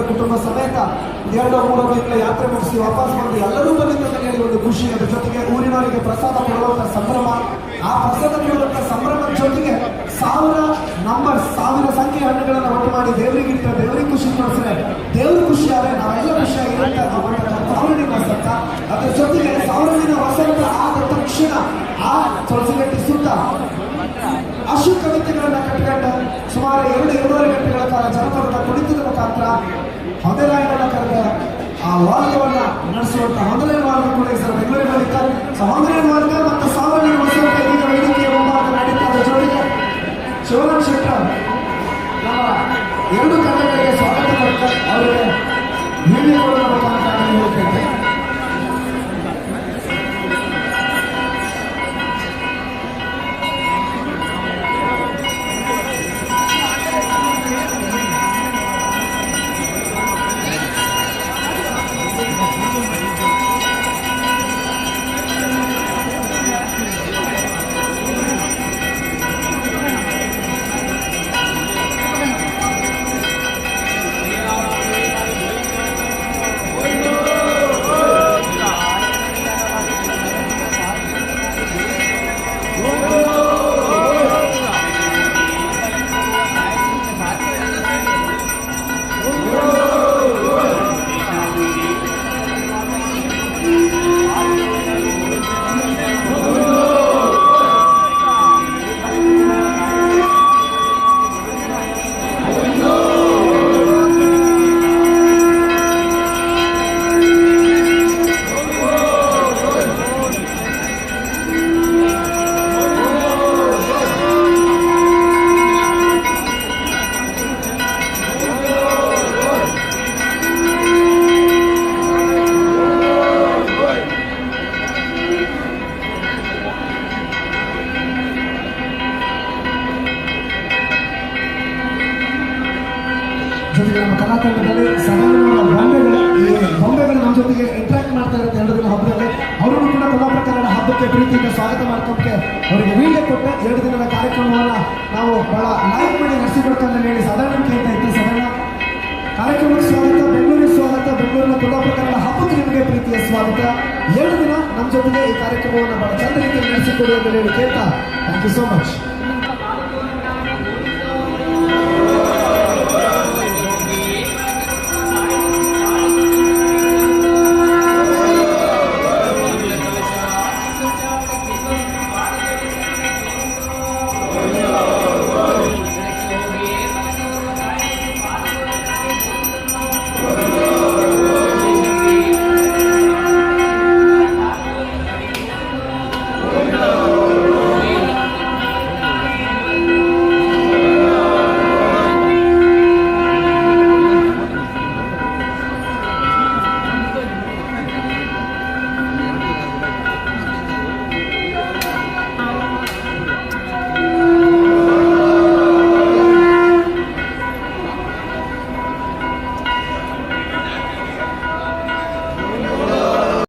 ಕುಟುಂಬ ಸಮೇತ 2-3 ತಿಂಗಳ ಯಾತ್ರೆ ಮುಗಿಸಿ ವಾಪಸ್ ಬಂದು ಎಲ್ಲರೂ ಬಂದಿದ್ದ ಹೇಳಿ ಒಂದು ಖುಷಿ. ಅದ್ರ ಜೊತೆಗೆ ಊರಿನವರಿಗೆ ಪ್ರಸಾದ ಕೊಡುವಂತ ಸಂಭ್ರಮ. ಆ ಪ್ರಸಾದ ಕೊಡುವಂತ ಸಂಭ್ರಮದ ಜೊತೆಗೆ 1000 ಸಂಖ್ಯೆ ಹಣ್ಣುಗಳನ್ನು ಒಟ್ಟು ಮಾಡಿ ದೇವರಿಗೆ ಇಟ್ಟರೆ ದೇವರಿಗೆ ಖುಷಿ ಪಡಿಸಿದ್ರೆ ದೇವ್ರ ಖುಷಿ ಆದರೆ ನಾವೆಲ್ಲ ಖುಷಿಯಾಗಿರುತ್ತೆ ಸಾವಿರ ವಸಂತ. ಅದ್ರ ಜೊತೆಗೆ 1000 ದಿನ ವಸಂತ ಆದ ತಕ್ಷಣ ಆ ತುಳಸಿಗಟ್ಟಿ ಸುತ್ತ ಅಶು ಕವಿತೆಗಳನ್ನ ಕಟ್ಟಿಕೊಂಡು ಸುಮಾರು 2-2.5 ಗಂಟೆಗಳ ಕಾಲ ಜನಪದದ ಕುಣಿತದ ಮುಖಾಂತರ ಹೊಂದೆಲಾಯಗಳನ್ನ ಕರೆದ ಆ ವಾರ್ಗವನ್ನ ನಡೆಸುವಂತ ಹೊಂದಲೇನ್ ವಾರ್ಗ ಕೂಡ ಸರ್ ಬೆಂಗಳೂರಿನಲ್ಲಿದ್ದ. ಹೊಂದಲೇನ್ ವಾರ್ಗ ಮತ್ತು 1000 ವಸಂತ ಈಗ ವೇದಿಕೆಯ ಮುಂಭಾಗ ನಡೀತಾ ಜೊತೆಗೆ ಶಿವರಾಮ್ ಶೆಟ್ಟರ್ ನಮ್ಮ 2 ತಂಡಗಳಿಗೆ ಸ್ವಾಗತ ಕೊಡ್ತಾರೆ. ಅವರಿಗೆ ವಿಡಿಯೋ ಕೊಡುವ ಮುಖಾಂತರ ಹೇಳ್ತೇನೆ. ಜೊತೆಗೆ ನಮ್ಮ ಕಲಾತಂಡದಲ್ಲಿ ಸಾಧಾರಣ ಬೊಂಬೆಗಳು ನಮ್ಮ ಜೊತೆಗೆ ಇಂಟ್ರಾಕ್ಟ್ ಮಾಡ್ತಾ ಇರುತ್ತೆ 2 ದಿನ ಹಬ್ಬದಲ್ಲಿ. ಅವರನ್ನು ಕೂಡ ಕೊಲ್ಲಾಪುರ ಕನ್ನಡ ಹಬ್ಬಕ್ಕೆ ಪ್ರೀತಿಯಿಂದ ಸ್ವಾಗತ ಮಾಡ್ಕೊಂಡ್ರೆ ಅವರಿಗೆ ವೀಳ್ಯ ಕೊಟ್ಟೆ 2 ದಿನದ ಕಾರ್ಯಕ್ರಮವನ್ನು ನಾವು ಬಹಳ ಲೈವ್ ಮಾಡಿ ನಡೆಸಿಕೊಡ್ತಾನೆ ಹೇಳಿ ಸಾಧಾರಣಕ್ಕೆ ಅಂತ ಇತ್ತು. ಸಾಧಾರಣ ಕಾರ್ಯಕ್ರಮಕ್ಕೆ ಸ್ವಾಗತ, ಬೆಂಗಳೂರಿಗೆ ಸ್ವಾಗತ, ಬೆಂಗಳೂರಿನ ಕೊಲ್ಲಾಪುರ ಕನ್ನಡ ಹಬ್ಬಕ್ಕೆ ನಿಮಗೆ ಪ್ರೀತಿಯ ಸ್ವಾಗತ. 2 ದಿನ ನಮ್ಮ ಜೊತೆಗೆ ಈ ಕಾರ್ಯಕ್ರಮವನ್ನು ಬಹಳ ಚಂದ ರೀತಿಯಲ್ಲಿ ನಡೆಸಿಕೊಡಿ ಅಂತ ಹೇಳಿ ಕೇಳ್ತಾ ಥ್ಯಾಂಕ್ ಯು ಸೋ ಮಚ್.